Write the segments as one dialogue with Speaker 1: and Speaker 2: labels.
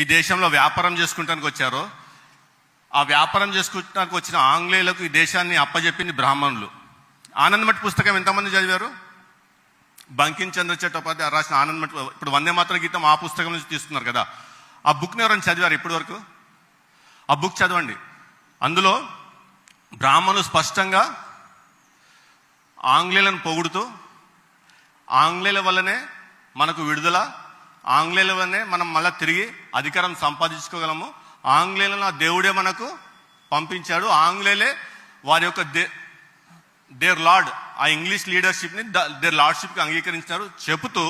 Speaker 1: ఈ దేశంలో వ్యాపారం చేసుకుంటానికి వచ్చారో, ఆ వ్యాపారం చేసుకుంటానికి వచ్చిన ఆంగ్లేయులకు ఈ దేశాన్ని అప్పజెప్పింది బ్రాహ్మణులు. ఆనందమఠి పుస్తకం ఎంతమంది చదివారు? బంకిం చంద్ర చట్టోపాధ్యాయ రాసిన ఆనందమఠి, ఇప్పుడు వందే మాతర గీతం ఆ పుస్తకం నుంచి తీస్తున్నారు కదా. ఆ బుక్ని ఎవరైనా చదివారు ఇప్పటి వరకు? ఆ బుక్ చదవండి. అందులో బ్రాహ్మణులు స్పష్టంగా ఆంగ్లేయులను పొగుడుతూ, ఆంగ్లేయుల వల్లనే మనకు విడుదల, ఆంగ్లేయుల వల్లనే మనం మళ్ళీ తిరిగి అధికారం సంపాదించుకోగలము, ఆంగ్లేయులను ఆ దేవుడే మనకు పంపించాడు, ఆంగ్లేయులే వారి యొక్క దేర్ లార్డ్, ఆ ఇంగ్లీష్ లీడర్షిప్ని దేర్ లార్డ్షిప్కి అంగీకరించినారు చెబుతూ,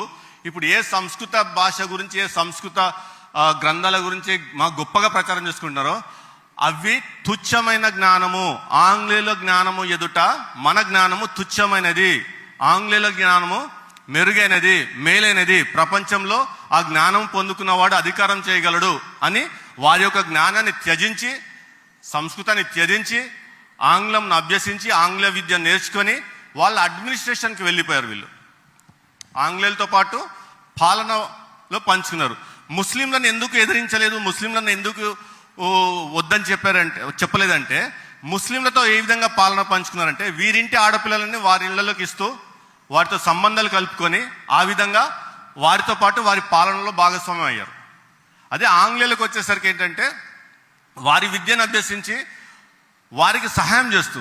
Speaker 1: ఇప్పుడు ఏ సంస్కృత భాష గురించి, ఏ సంస్కృత గ్రంథాల గురించి మా గొప్పగా ప్రచారం చేసుకుంటున్నారో అవి తుచ్చమైన జ్ఞానము. ఆంగ్లేయుల జ్ఞానము ఎదుట మన జ్ఞానము తుచ్చమైనది, ఆంగ్లేయుల జ్ఞానము మెరుగైనది, మేలైనది, ప్రపంచంలో ఆ జ్ఞానం పొందుకున్నవాడు అధికారం చేయగలడు అని వారి యొక్క జ్ఞానాన్ని త్యజించి, సంస్కృతాన్ని త్యజించి, ఆంగ్లంను అభ్యసించి, ఆంగ్ల విద్య నేర్చుకొని వాళ్ళ అడ్మినిస్ట్రేషన్కి వెళ్ళిపోయారు. వీళ్ళు ఆంగ్లేయులతో పాటు పాలనలో పంచుకున్నారు. ముస్లింలను ఎందుకు ఎదిరించలేదు, ముస్లింలను ఎందుకు వద్దని చెప్పలేదంటే, ముస్లింలతో ఏ విధంగా పాలన పంచుకున్నారంటే, వీరింటి ఆడపిల్లలని వారి ఇళ్లలోకి ఇస్తూ వారితో సంబంధాలు కలుపుకొని ఆ విధంగా వారితో పాటు వారి పాలనలో భాగస్వామ్యం అయ్యారు. అదే ఆంగ్లేయులకు వచ్చేసరికి ఏంటంటే, వారి విద్యను అభ్యసించి వారికి సహాయం చేస్తూ,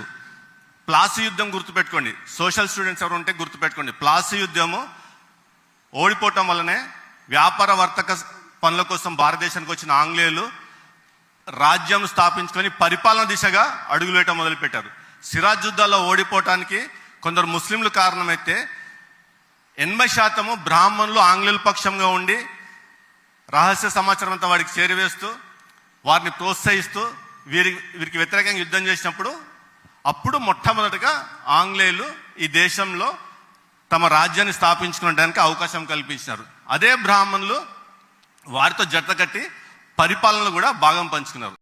Speaker 1: ప్లాసీ యుద్ధం గుర్తుపెట్టుకోండి, సోషల్ స్టూడెంట్స్ ఎవరు ఉంటే గుర్తుపెట్టుకోండి, ప్లాసీ యుద్ధము ఓడిపోవటం వల్లనే వ్యాపార వర్తక పనుల కోసం భారతదేశానికి వచ్చిన ఆంగ్లేయులు రాజ్యం స్థాపించుకొని పరిపాలన దిశగా అడుగులేయటం మొదలుపెట్టారు. సిరాజ్ యుద్ధాల్లో ఓడిపోవటానికి కొందరు ముస్లింలు కారణమైతే 80% బ్రాహ్మణులు ఆంగ్లేయుల పక్షంగా ఉండి రహస్య సమాచారం అంతా వారికి చేరివేస్తూ, వారిని ప్రోత్సహిస్తూ వీరికి వ్యతిరేకంగా యుద్ధం చేసినప్పుడు, అప్పుడు మొట్టమొదటిగా ఆంగ్లేయులు ఈ దేశంలో తమ రాజ్యాన్ని స్థాపించుకోవడానికి అవకాశం కల్పించినారు. అదే బ్రాహ్మణులు వారితో జత కట్టి పరిపాలనలు కూడా భాగం పంచుకున్నారు.